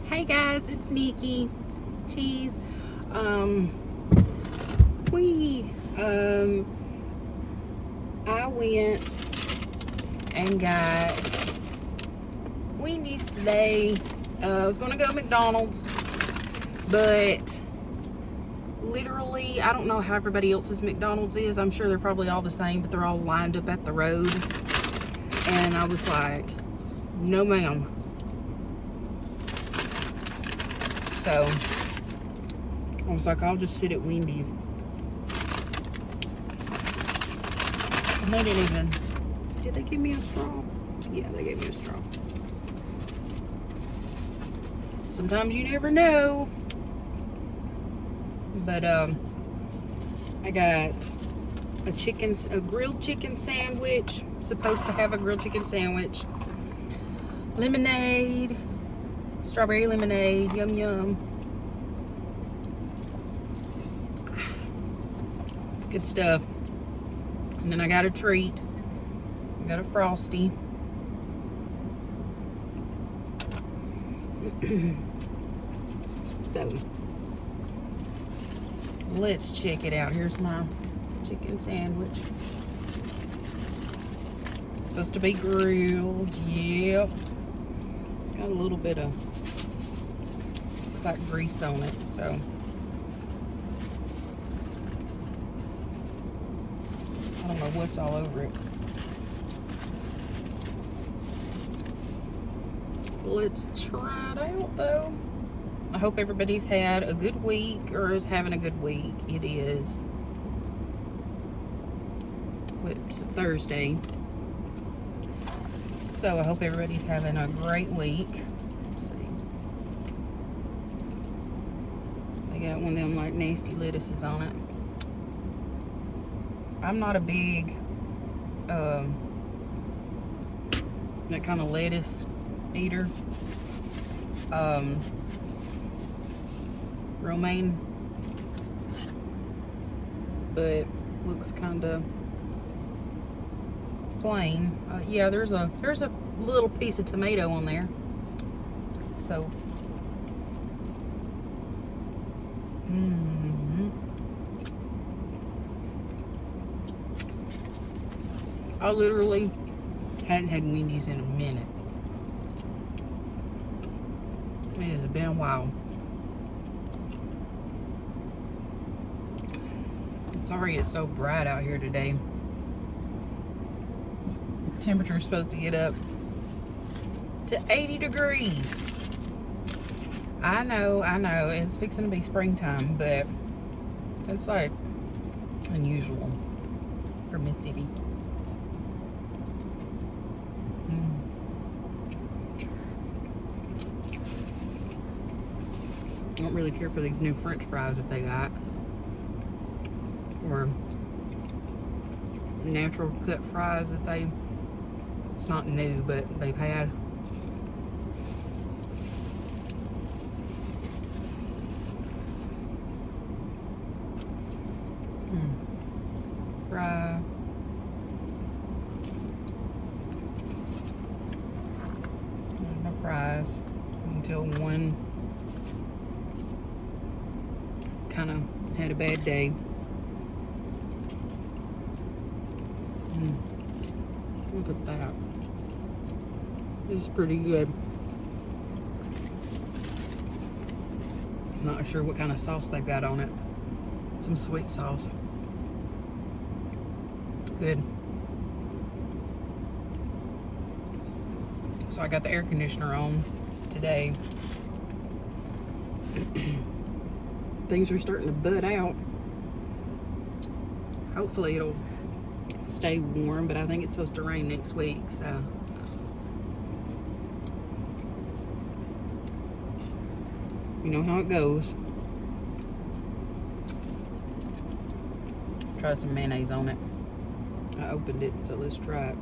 Hey guys, it's Nikki. Cheese. I went and got Wendy's today. I was gonna go to McDonald's, but literally, I don't know how everybody else's McDonald's is. I'm sure they're probably all the same, but they're all lined up at the road. And I was like, no ma'am. So I was like, I'll just sit at Wendy's. And they didn't even, did they give me a straw? Yeah, they gave me a straw. Sometimes you never know. But I got a grilled chicken sandwich. Supposed to have a grilled chicken sandwich. Lemonade. Strawberry lemonade. Yum yum. Good stuff. And then I got a treat. I got a Frosty. So let's check it out. Here's my chicken sandwich. It's supposed to be grilled. Yep. It's got a little bit of, looks like grease on it. So I don't know what's all over it. Let's try it out though. I hope everybody's had a good week or is having a good week. It is Thursday. So I hope everybody's having a great week. Let's see. They got one of them like nasty lettuces on it. I'm not a big that kind of lettuce eater. Romaine, but looks kind of plain. Yeah, there's a little piece of tomato on there. So I literally hadn't had Wendy's in a minute. It has been a while. I'm sorry it's so bright out here today. The temperature is supposed to get up to 80 degrees. I know, it's fixing to be springtime, but it's like unusual for Mississippi. I don't really care for these new French fries that they got, or natural cut fries that it's not new, but they've had. Fry. My fries until one kind of had a bad day. Look at that. This is pretty good. Not sure what kind of sauce they've got on it. Some sweet sauce. It's good. So I got the air conditioner on today. Things are starting to bud out. Hopefully it'll stay warm, but I think it's supposed to rain next week, so you know how it goes. Try some mayonnaise on it. I opened it, so let's try it.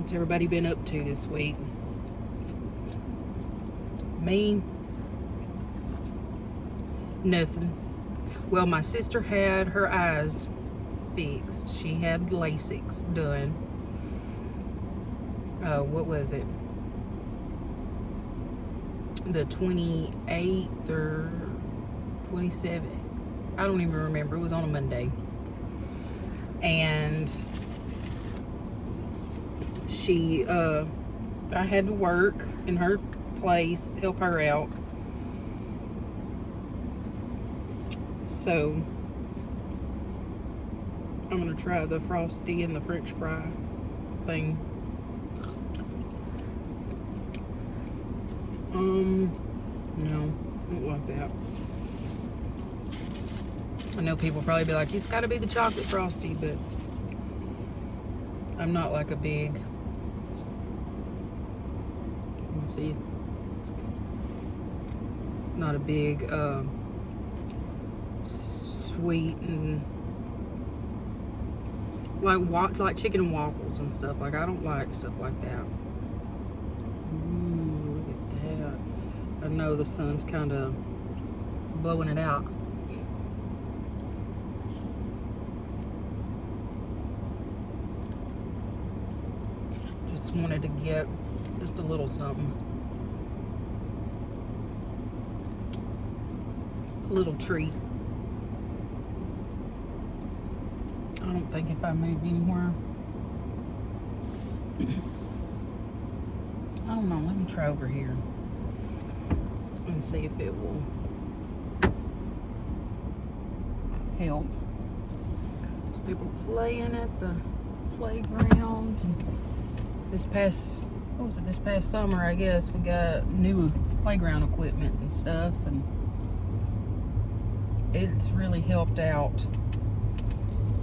What's everybody been up to this week? Me? Nothing. Well, my sister had her eyes fixed. She had LASIK done. What was it? The 28th or 27th. I don't even remember. It was on a Monday. And she, I had to work in her place, help her out. So, I'm going to try the Frosty and the French fry thing. No, I don't like that. I know people probably be like, it's got to be the chocolate Frosty, but I'm not like a big, let me see, not a big sweet and like chicken and waffles and stuff. Like, I don't like stuff like that. Ooh, look at that. I know the sun's kind of blowing it out. Just wanted to get just a little something. A little treat. I don't think if I move anywhere. I don't know. Let me try over here and see if it will help. There's people playing at the playground. This past summer, I guess, we got new playground equipment and stuff, and it's really helped out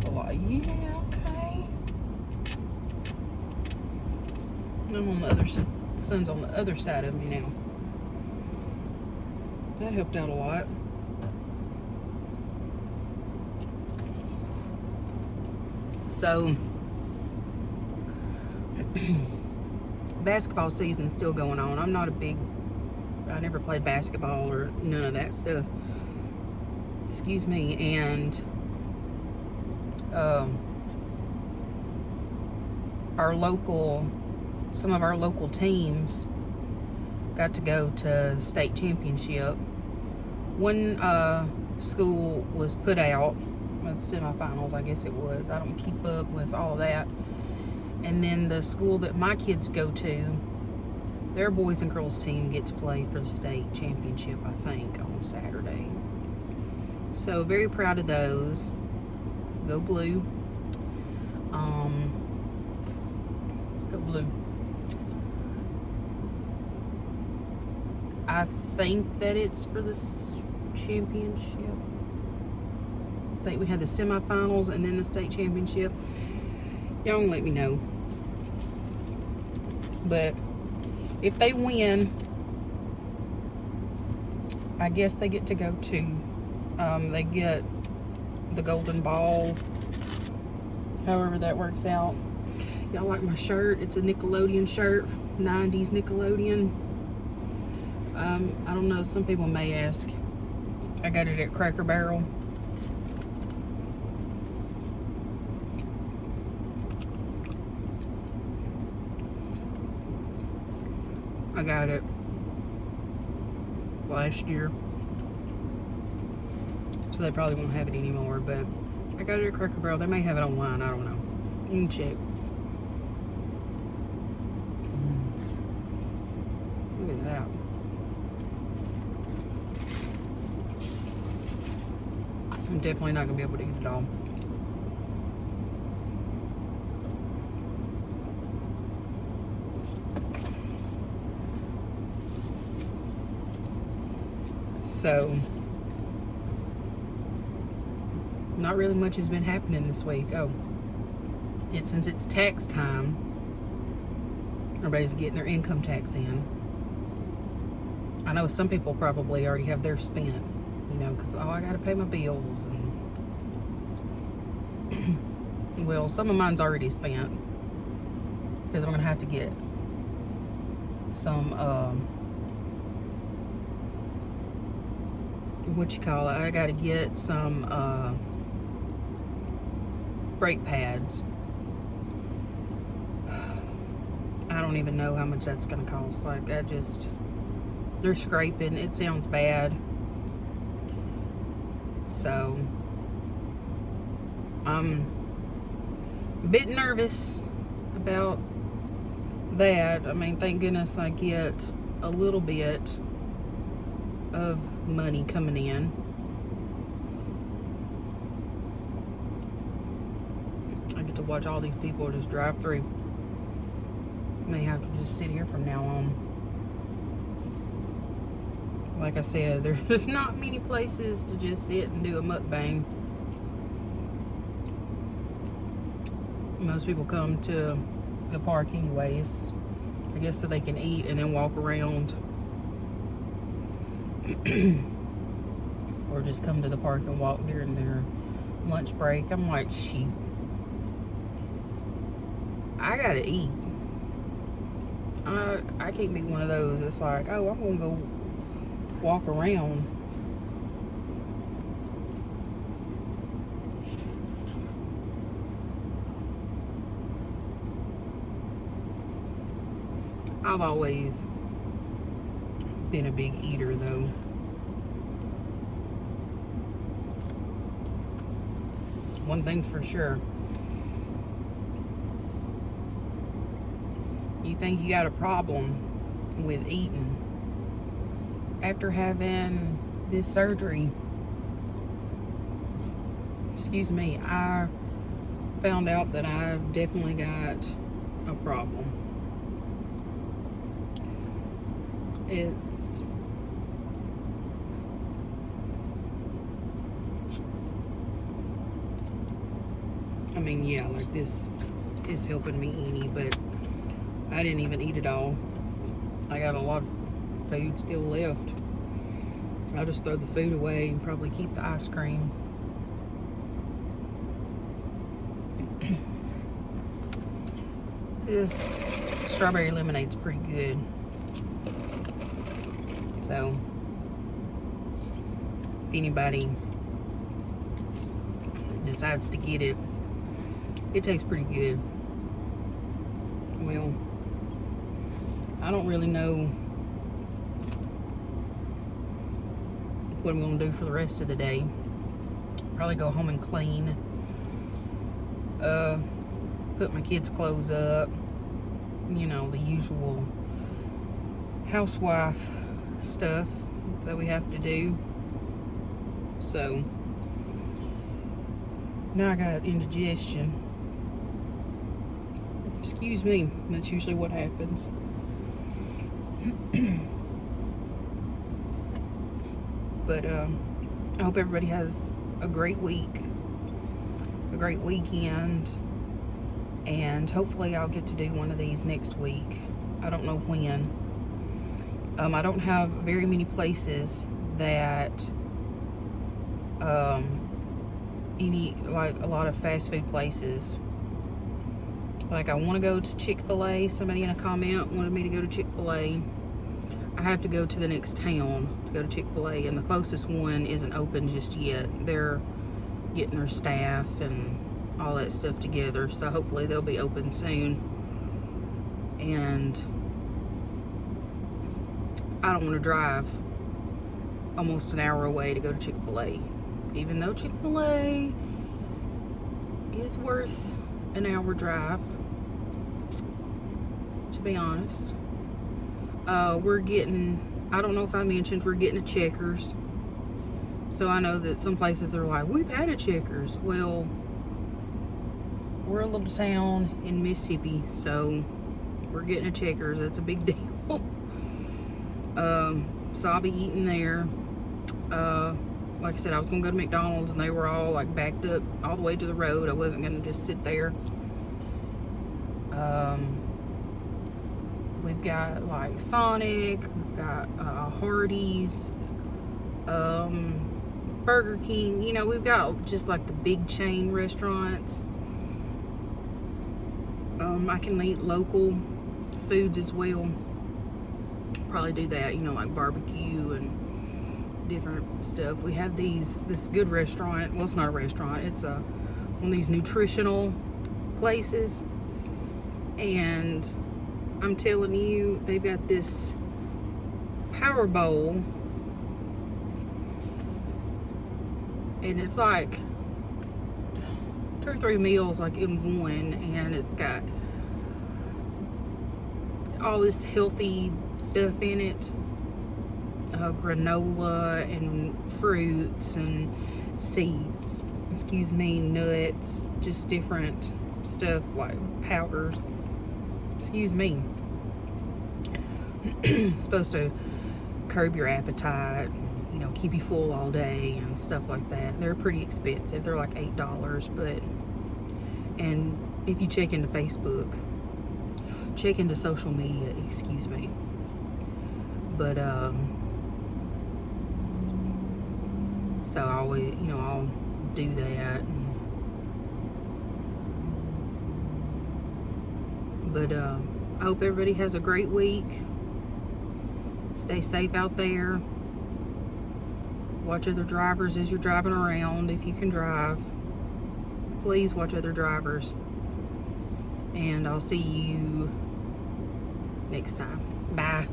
a lot. Yeah, okay. I'm on the other side. The sun's on the other side of me now. That helped out a lot. So, basketball season's still going on. I'm not I never played basketball or none of that stuff. Excuse me. And some of our local teams got to go to state championship. One school was put out with semifinals, I guess it was. I don't keep up with all of that. And then the school that my kids go to, their boys and girls team get to play for the state championship, I think, on Saturday. So very proud of those. Go Blue. Go Blue. I think that it's for the championship. I think we had the semifinals and then the state championship. Y'all can let me know. But if they win, I guess they get to go to, they get the golden ball, however that works out. Y'all like my shirt? It's a Nickelodeon shirt, 90s Nickelodeon. I don't know, some people may ask. I got it at Cracker Barrel. I got it last year, so they probably won't have it anymore, but I got it at Cracker Barrel. They may have it online, I don't know. You can check. Look at that. I'm definitely not going to be able to eat it all. So, not really much has been happening this week. Oh, since it's tax time, everybody's getting their income tax in. I know some people probably already have theirs spent, you know, because, I got to pay my bills. And well, some of mine's already spent. because I'm gonna have to get some I gotta get some brake pads. I don't even know how much that's gonna cost. Like, they're scraping. It sounds bad. So I'm a bit nervous about that. I mean, thank goodness I get a little bit of money coming in. I get to watch all these people just drive through. May have to just sit here from now on. Like I said, there's not many places to just sit and do a mukbang. Most people come to the park anyways, I guess, so they can eat and then walk around. Or just come to the park and walk during their lunch break. I'm like, shoot, I gotta eat. I can't be one of those. It's like, oh, I'm gonna go walk around. I've always been a big eater, though. One thing's for sure. You think you got a problem with eating after having this surgery? Excuse me, I found out that I've definitely got a problem. I mean, yeah, like, this is helping me eat, but I didn't even eat it all. I got a lot of food still left. I'll just throw the food away and probably keep the ice cream. This strawberry lemonade's pretty good. So, if anybody decides to get it, it tastes pretty good. Well, I don't really know what I'm going to do for the rest of the day. Probably go home and clean. Put my kids' clothes up. You know, the usual housewife stuff that we have to do. So, now I got indigestion. Excuse me, that's usually what happens. But I hope everybody has a great week, a great weekend, and hopefully I'll get to do one of these next week. I don't know when. I don't have very many places that like a lot of fast food places. Like, I want to go to Chick-fil-A. Somebody in a comment wanted me to go to Chick-fil-A. I have to go to the next town to go to Chick-fil-A, and the closest one isn't open just yet. They're getting their staff and all that stuff together, so hopefully they'll be open soon. And I don't want to drive almost an hour away to go to Chick-fil-A, even though Chick-fil-A is worth an hour drive, to be honest. We're getting, I don't know if I mentioned, we're getting a Checkers. So I know that some places are like, we've had a Checkers. Well, we're a little town in Mississippi, so we're getting a Checkers. That's a big deal. So I'll be eating there. Like I said, I was gonna go to McDonald's, and they were all like backed up all the way to the road. I wasn't gonna just sit there. We've got like Sonic, we've got Hardee's, Burger King. You know, we've got just like the big chain restaurants. I can eat local foods as well. Probably do that, you know, like barbecue and different stuff. We have this good restaurant. Well, it's not a restaurant. It's one of these nutritional places. And I'm telling you, they've got this power bowl. And it's like 2 or 3 meals like in one, and it's got all this healthy stuff in it, granola and fruits and seeds, nuts, just different stuff like powders, it's supposed to curb your appetite, you know, keep you full all day and stuff like that. They're pretty expensive. They're like $8, but, and if you check into Facebook, check into social media, but so I always, you know, I'll do that. But I hope everybody has a great week. Stay safe out there. Watch other drivers as you're driving around. If you can drive, please watch other drivers. And I'll see you next time. Bye.